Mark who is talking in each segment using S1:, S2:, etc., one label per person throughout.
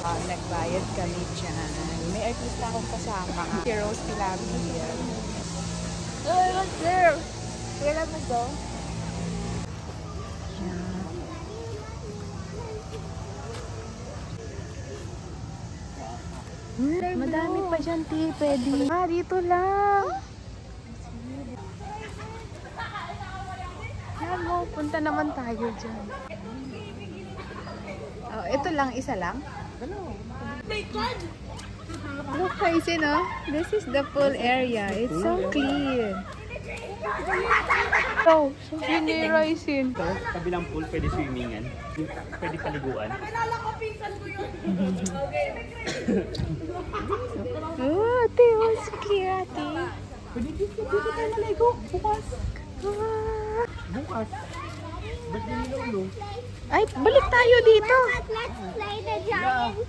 S1: Nagbayad kami dyan. May artista akong kasama. Si Rose Pilamia. Oh, what's there? Kailan mo to? Madami pa dyan, pwede. Dito lang. Yan mo, punta naman tayo dyan. Oh, ito lang, isa lang? Look guys, you know, this is the pool area. It's so clean. Oh, so hinirasin.
S2: So, kabilang pool, pwede swimmingan. Pwede paliguan.
S1: Oh, ate, oh, so clear, ate.
S2: Pwede dito tayo maligo. Bukas. Bukas. Ba't din nila ulo?
S1: Ay, balik tayo dito.
S3: Let's play the giant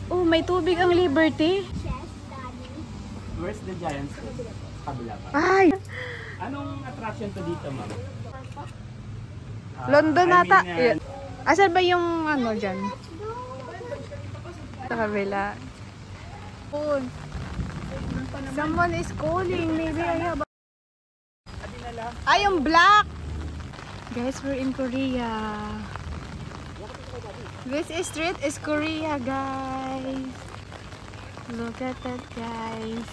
S1: Oh, may tubig ang Liberty.
S3: chess, Daddy.
S2: Where's the Giants? Kabila pa.
S1: Ay,
S2: Anong attraction to dito, ma'am?
S1: London nata.
S2: I mean,
S1: Asan ba yung ano dyan? Sa kabila. Oh, someone is calling. Maybe I have Ay, yung black! Guys, we're in Korea. This street is Korea, guys. Look at that, guys.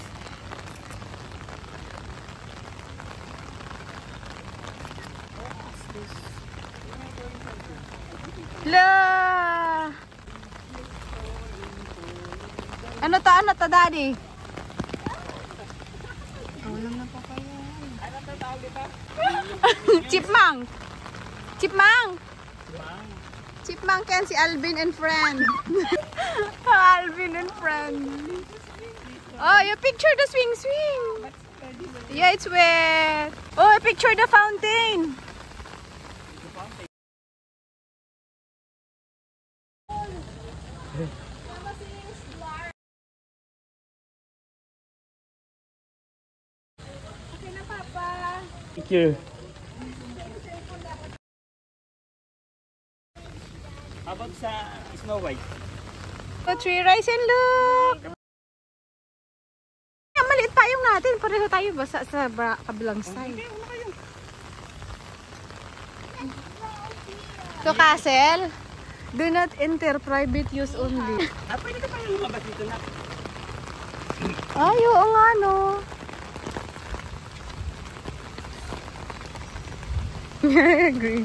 S1: La! Ano to, daddy? Chipmunk! Chipmunk! Chipmunk yan si Alvin and friend. Alvin and friend. Oh, you picture the swing. Yeah, it's wet. Oh, I picture the fountain. Okay na, Papa.
S2: picture. How about sa Snow White?
S1: Oh, tree rise and look. Maliit pa yung natin. Pareho tayo ba sa kabilang side? So, castle, do not enter, private use only.
S2: Pwede ka pa yung lumabas dito na.
S1: Ay, oo nga, no. Agree.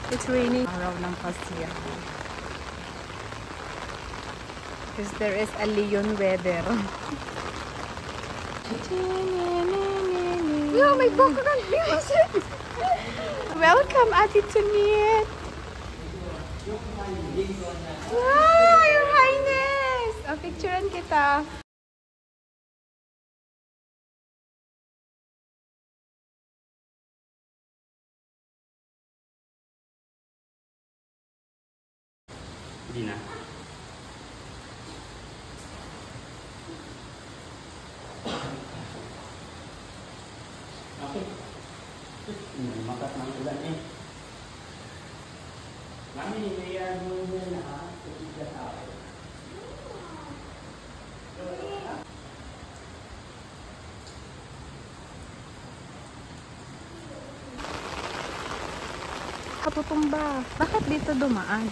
S1: It's raining. Araw ng Pasya. Because there is a Leon weather. Yo, may background music! Welcome, Ate Tunit! Wow, Your Highness! Picturean kita.
S2: Hindi na. Okay. Makat ng ulan eh. Mami, may mo na ha. Sa tao.
S1: Katutumba. Bakit dito dumaan?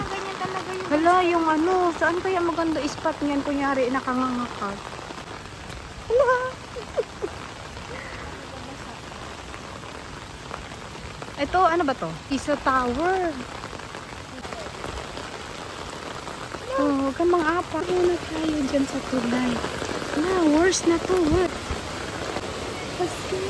S3: Ganyan talaga yung...
S1: Hala, yung ano, saan kaya maganda spot niyan? Kunyari, nakangangakat. Hala! Ito, ano ba to? Isa Tower. Oh, huwag kang mga apa. Muna tayo dyan sa tulay. Flowers na to. What? Kasi...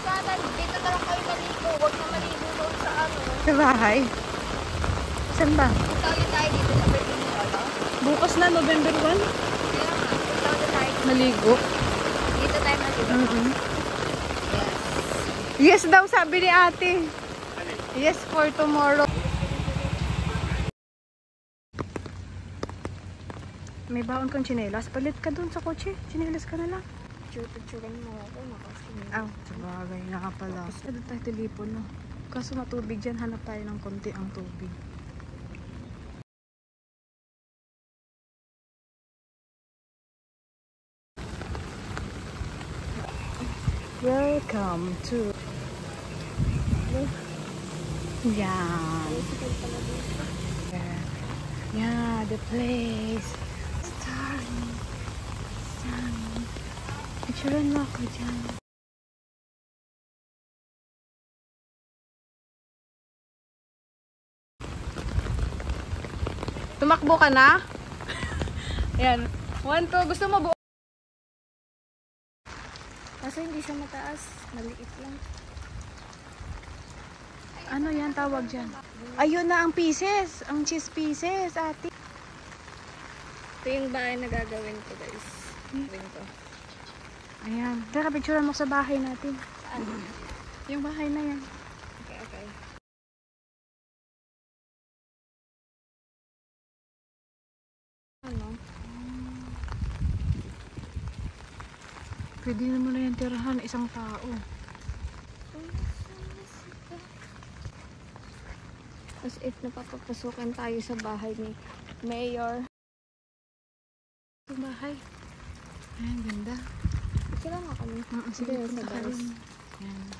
S3: Sana, dito na lang kayo maligo. Huwag na maligo doon sa ano.
S1: Sa bahay? Saan ba?
S3: Punta ulit tayo dito sa Berlin.
S1: Bukas na, November 1.
S3: Kaya nga, punta ulit tayo.
S1: Maligo.
S3: Dito tayo maligo.
S1: Yes daw sabi ni ate. Yes for tomorrow. May baon kang tsinelas. Palit ka dun sa kotse. Tsinelas ka na lang.
S3: Picture-picturean mo ako. Nakasin.
S1: Aw, sabagay nga pala. Doon tayo tilipon, no? Kaso matubig dyan. Hanap tayo ng konti ang tubig. Welcome to... Yan. Yeah, the place. Starring. Picturean mo ako dyan. Tumakbo ka na? Ayan. 1, 2. Gusto mo buo?
S3: Kaso hindi siya mataas. Maliit lang.
S1: Ano yan tawag dyan? Ayun na ang pieces. Ang cheese pieces, ate.
S3: Ito yung bahay na gagawin ko, guys. Gagawin ko.
S1: Ayan. Tara, picturean mo sa bahay natin. Yung bahay na yan.
S3: Okay, okay. Ano?
S1: Pwede naman na yan tirahan isang tao.
S3: As if napapapasukan tayo sa bahay ni Mayor.
S1: Yung bahay. Ayan, ganda.
S3: Sige lang ako.
S1: Sige, punta ka
S3: guys.
S1: rin. Ayan.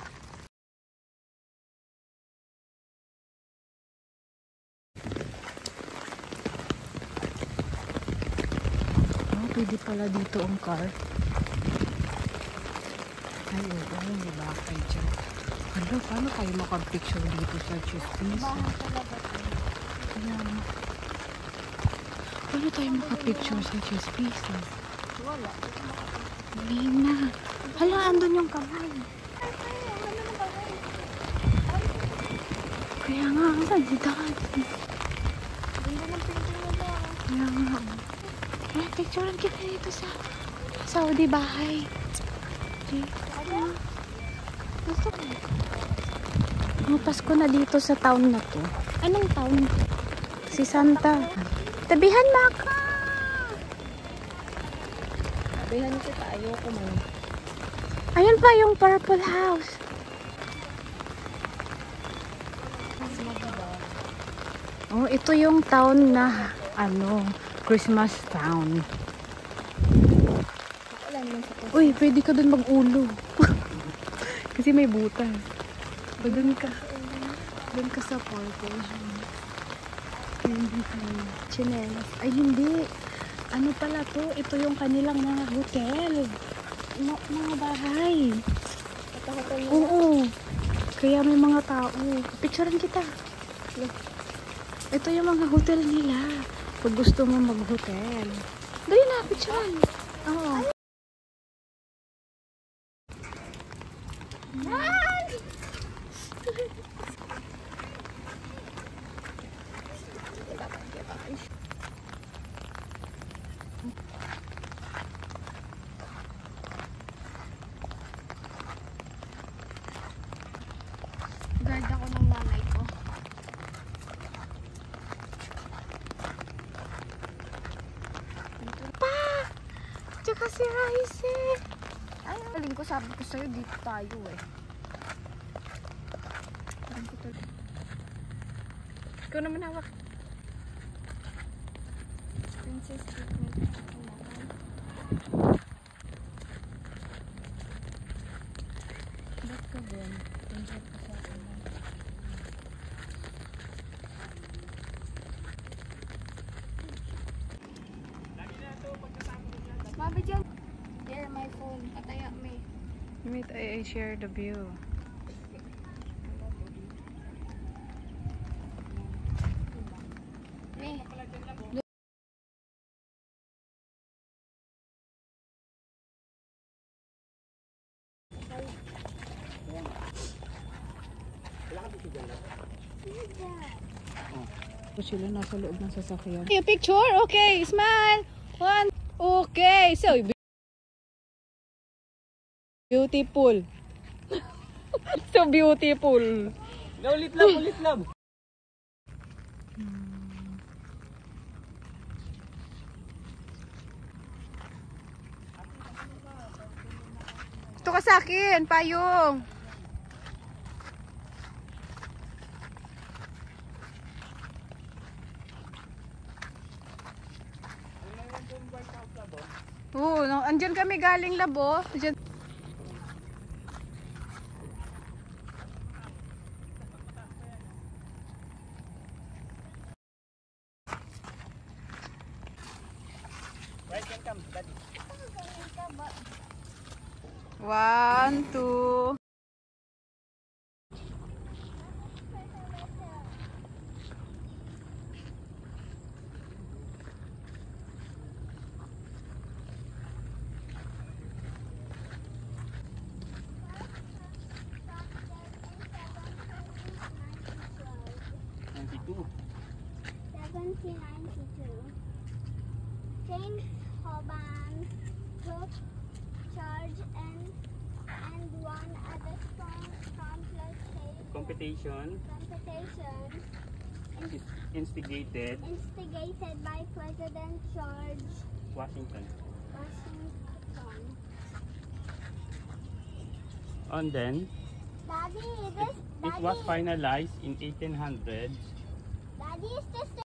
S1: Oh, pwede pala dito ang car. Ay, oo, hindi ba kayo dyan? Ano, paano tayo makapicture dito sa cheese piece? Ayan. Paano tayo makapicture sa cheese piece?
S3: Wala.
S1: Hindi na. Hala, andun yung kamay. Kaya nga, saan si dad?
S3: Ganda ng painting mo ba?
S1: Kaya nga. Ay, picturean kita dito sa Saudi bahay.
S3: Ano?
S1: Gusto ko. Pasko na dito sa town na to.
S3: Anong town?
S1: Si Santa. Tabihan mo ako.
S3: Sabihan kita, ayoko man.
S1: Ayun pa yung purple house. Oh, ito yung town na ano, Christmas town.
S3: Wala naman sa to.
S1: Uy, pwede ka dun mag-ulo. Kasi may butas. O, dun ka. Dun ka sa purple. Hindi tayo. Chinelas. Ay, hindi. Ano pala to? Ito yung kanilang mga hotel. Mga bahay.
S3: Patahotel mo.
S1: Oo. Kaya may mga tao. Picturean kita. Ito yung mga hotel nila. Pag gusto mo mag-hotel. Dali na, picturean. Oo.
S3: Guard ako ng nanay ko.
S1: Pa! Tsaka si Raise.
S3: Ay, galing ko, sabi ko sa'yo, dito tayo eh.
S1: Ikaw naman hawak.
S3: Princess treatment.
S1: Ba't ka doon? Tingnan ko sa akin.
S3: Mabi dyan. Here, my phone. Pataya me.
S1: Wait, I share the view.
S3: Me.
S1: Sila nasa loob ng sasakyan. Hey, picture? Okay, smile. 1. Okay, so Beautiful. So beautiful.
S2: Ulit lang, ulit lang.
S1: Ito ka sa akin, payong. Oo, no, andyan kami galing Labo. Andyan.
S2: Right, can come, daddy.
S1: 1, 2.
S4: James Hoban took charge and won at the strong complex
S2: Competition instigated
S4: by President George
S2: Washington.
S4: Washington.
S2: And then,
S4: Daddy,
S2: it was finalized in 1800s.
S4: Daddy, is this the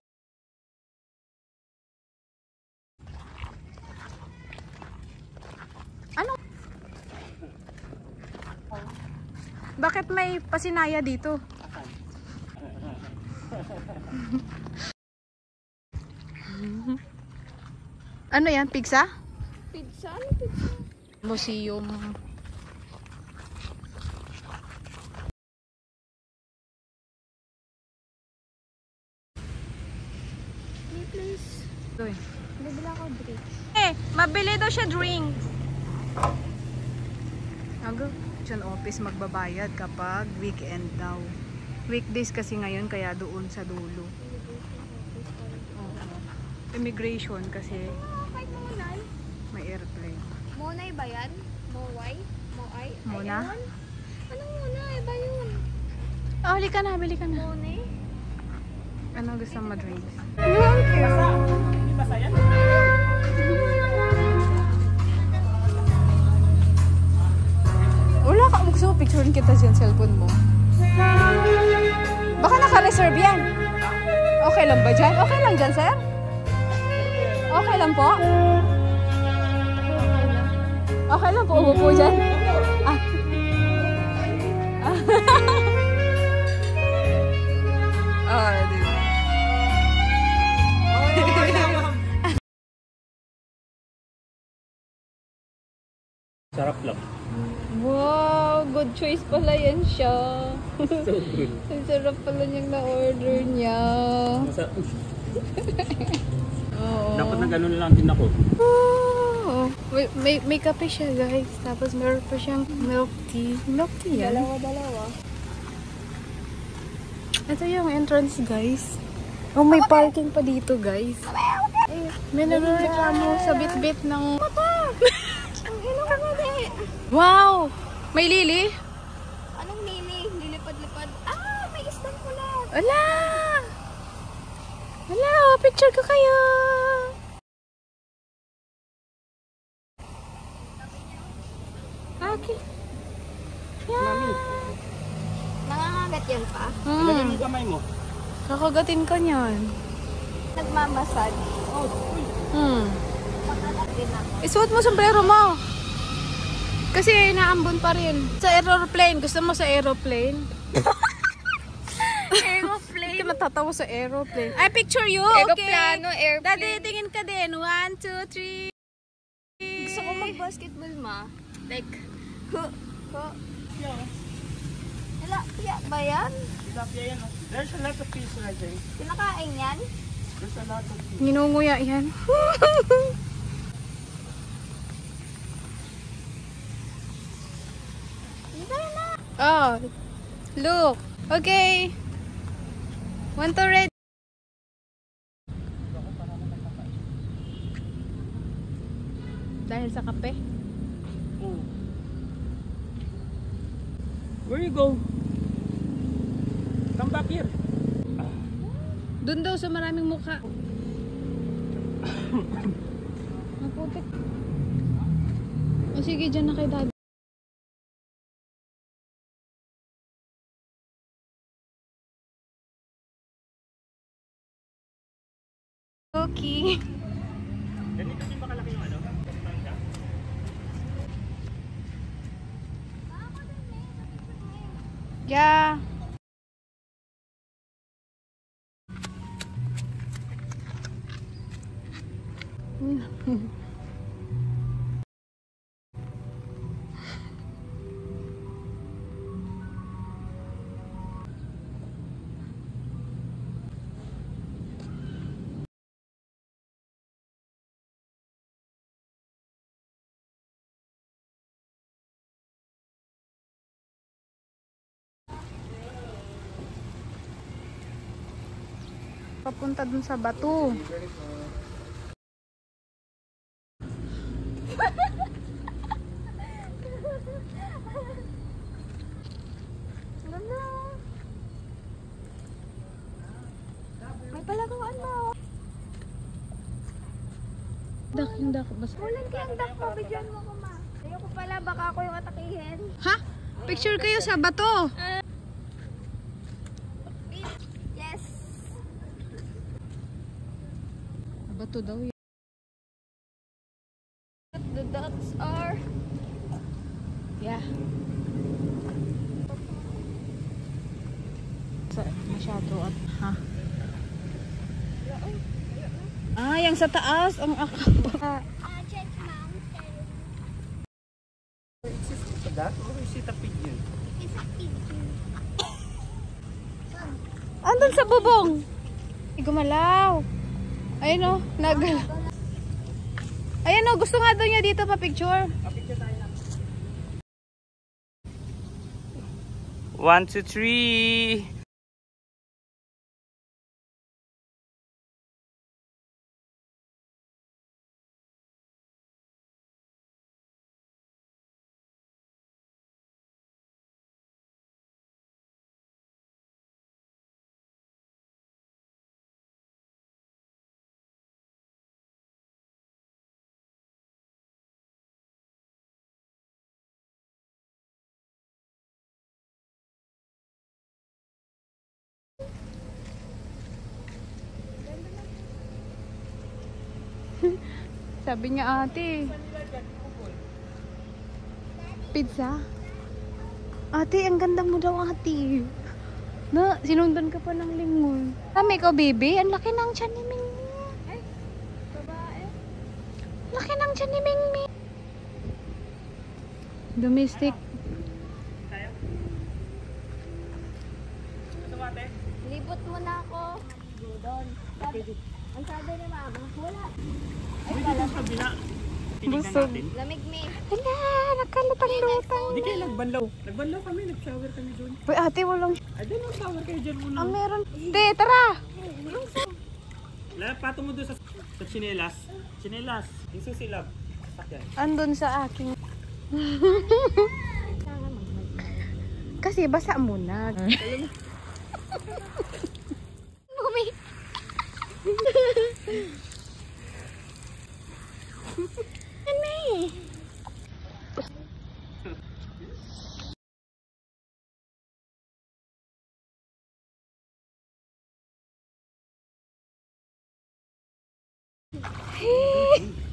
S1: Ano? Bakit may pasinaya dito? Ano yan? Pizza?
S3: Pizza? Ano pizza?
S1: Museum.
S3: Hey, please.
S1: Uy.
S3: Bibila ako drinks.
S1: Eh, mabili daw siya drinks. Aga, siya office magbabayad kapag weekend daw. Weekdays kasi ngayon kaya doon sa dulo. Oo. Immigration kasi
S3: Kay Monay.
S1: may airplane.
S3: Monay ba yan? Moway? Moay?
S1: Mona?
S3: Ay, ewan. Anong Monay ba yun?
S1: Oh, hali ka na, bili ka na.
S3: Monay?
S1: Ano gusto mo drinks?
S2: Hindi masaya?
S1: Wala ka, gusto mo picturein kita sa cellphone mo. Baka naka-reserve yan. Okay lang ba dyan? Okay lang dyan, sir? Okay lang po? Okay lang po, umupo dyan. Ah. Oh, di ba?
S2: Sarap lang.
S3: Wow, good choice pala yan siya.
S2: So good.
S3: Ang sarap pala niyang na-order niya.
S2: Masarap.
S3: Oo.
S2: Dapat na ganun lang din ako.
S1: Oh, may kape siya, guys. Tapos meron pa siyang milk tea. Milk tea yan.
S3: Dalawa.
S1: Ito yung entrance, guys. Oh, may parking pa dito, guys. May nagreklamo sa bit-bit ng...
S3: Ang ino ka nga di.
S1: Wow! May lili?
S3: Anong lili? Lilipad-lipad. Ah, may isang pula.
S1: Wala! Wala! Picture ko kayo! Okay.
S2: Mami,
S3: Nangangagat yan pa.
S2: ilagay mo kamay mo.
S1: Kakagatin ka niyan.
S3: Nagmamasad. Pakagat din ako.
S1: Isuot mo sombrero mo. Kasi naambon pa rin. Sa aeroplane. Gusto mo sa aeroplane?
S3: Aeroplane.
S1: Hindi ka matatawa sa aeroplane. Ay, picture you.
S3: Aeroplano,
S1: Okay.
S3: airplane.
S1: Daddy, tingin ka din. 1, 2, 3.
S3: Gusto ko mag-basketball, ma. Like, tilapia ba yan?
S2: Tilapia yan. Oh. There's a lot of fish right there.
S3: Kinakain yan?
S2: There's a lot of fish.
S1: Ninunguya yan. Oh, look. Okay. Want to read? Dahil sa kape.
S2: Oh. Where you go? Come back here.
S1: Doon daw sa maraming mukha. Maputik. O sige, dyan na kay Daddy. Cookie.
S2: Ganito din ba kalaki yung ano? Pangka?
S1: Yeah. Papunta dun sa bato.
S4: May palaruan mo.
S1: Dak, yung dak. Basta.
S4: Ulan kayang duck mo. Bigyan mo ko, ma. Ayoko pala. Baka ako yung atakihin.
S1: Ha? Picture kayo sa bato.
S4: Yes.
S1: Bato daw yun.
S3: The ducks are...
S1: Yeah. Masyado at ha. Ah, yung sa taas ang akaba.
S4: Check mountain.
S2: Sa that? Or is it a pigeon?
S4: It's a pigeon.
S1: Andun sa bubong. Gumalaw. Ayun o, Ayun o, gusto nga daw niya dito pa-picture.
S2: Picture tayo lang. 1, 2, 3.
S1: Sabi niya ate. Pizza? Ate, ang ganda mo daw ate. Na, sinundan ka pa ng lingon. Kami ko, baby. Ang laki ng tiyan ni Mingming.
S3: Ay, babae.
S1: Laki ng tiyan ni Mingming. Domestic.
S3: Libot mo na ako. Doon. Ang sabi ni mama, wala.
S2: Ay, dito sa kabila. Tinignan
S1: Busog.
S2: natin.
S3: Lamig me.
S1: Hala, nakalutang-lutang.
S2: Hindi kayo nagbanlaw. Nagbanlaw kami, nag-shower kami doon.
S1: Uy, ate, walang...
S2: Ay, doon nag-shower kayo dyan muna.
S1: Ah, meron. Hindi, tara.
S2: Pato mo doon sa chinelas. Chinelas. Yung susilab. Sakyan.
S1: Andun sa aking... Kasi basa muna. Mumi. Ano eh?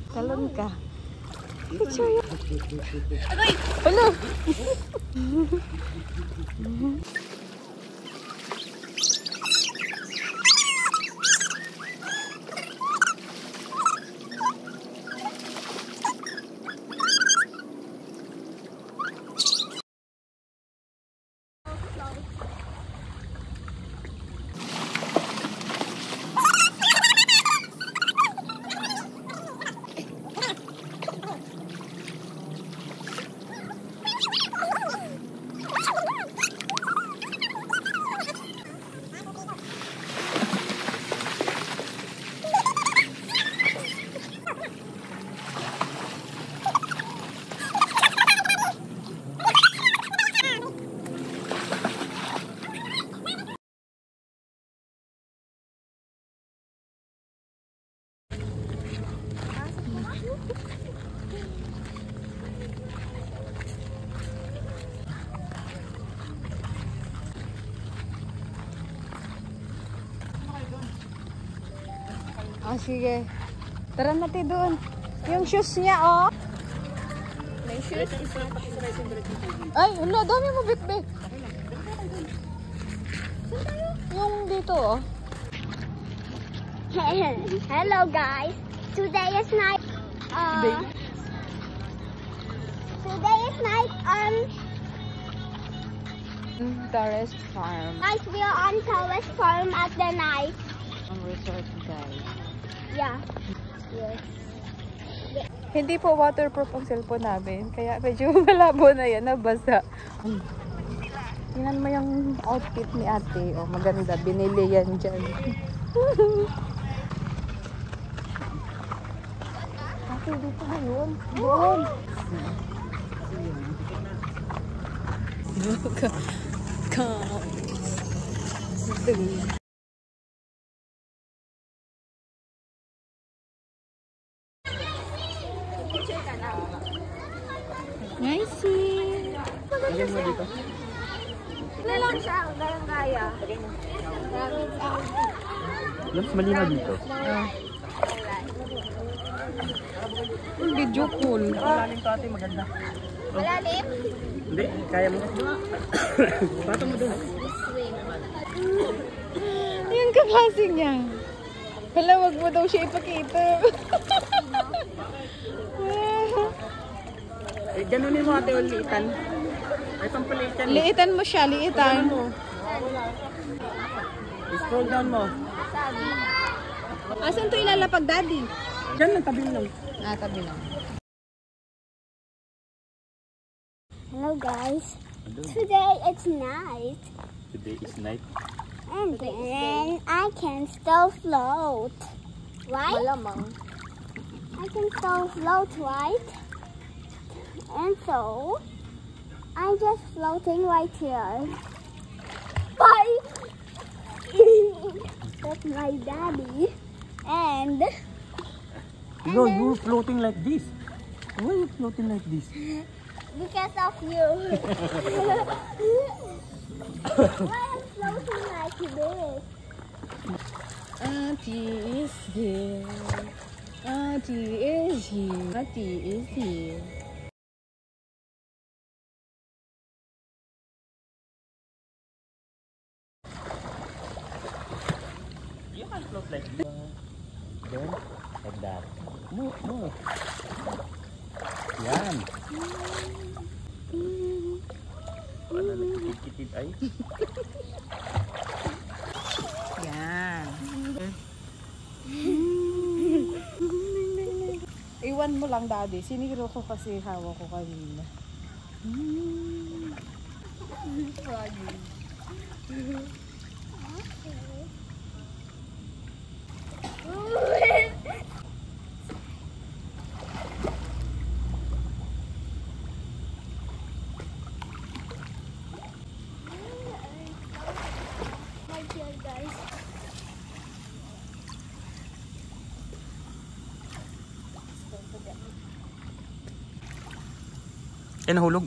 S1: Talon ka. Picture yun. Agoy! Ano? Ah, sige. Tara natin doon. Yung shoes niya, oh.
S3: May shoes.
S1: Ay, wala. Dami mo, bit-bit. Yung dito, oh.
S3: Hello guys. Today is night. Today is night
S1: Terrace Farm.
S3: guys, we are on Terrace Farm at the night.
S1: Ang resort, guys.
S3: Yeah. Yes.
S1: Hindi po waterproof ang cellphone namin. Kaya medyo malabo na yan. Nabasa. Tingnan mo yung outfit ni ate. Oh, maganda. Binili yan dyan. Ate, dito ba yun? Doon. Nice.
S2: Lagyan mo dito.
S3: Wala lang siya. Gayang-gaya.
S2: Mas malinaw dito.
S1: Video cool.
S2: Malalim to ate, maganda.
S3: Malalim?
S2: Hindi, kaya mo. Patong mo doon.
S1: Yung kapasing niya. Hala, wag mo daw siya ipakita.
S2: Eh, ganunin mo ate, liitan. Ay, pampalitan.
S1: Liitan mo siya, liitan.
S2: mo. Scroll down mo.
S1: Asan to ilalapag, daddy?
S2: Diyan lang, tabi lang.
S1: Ah, tabi lang.
S3: Hello guys. Today it's night.
S2: Today is night.
S3: And then I can still float. Right?
S1: Malamang.
S3: I can still float, right? And so, I'm just floating right here. Bye! That's my daddy. And
S2: No, you're floating like this. Why are you floating like this?
S3: because of you. Why am I floating like this?
S1: Auntie is here. Auntie is here. Auntie is here.
S2: You can float like this. Then, like that. Move, move. Yan. Ano, nagkitid-kitid ay?
S1: Yan. Iwan mo lang, daddy. Siniro ko kasi hawak ko kanina.
S3: Right here, guys.
S2: Eh, nahulog.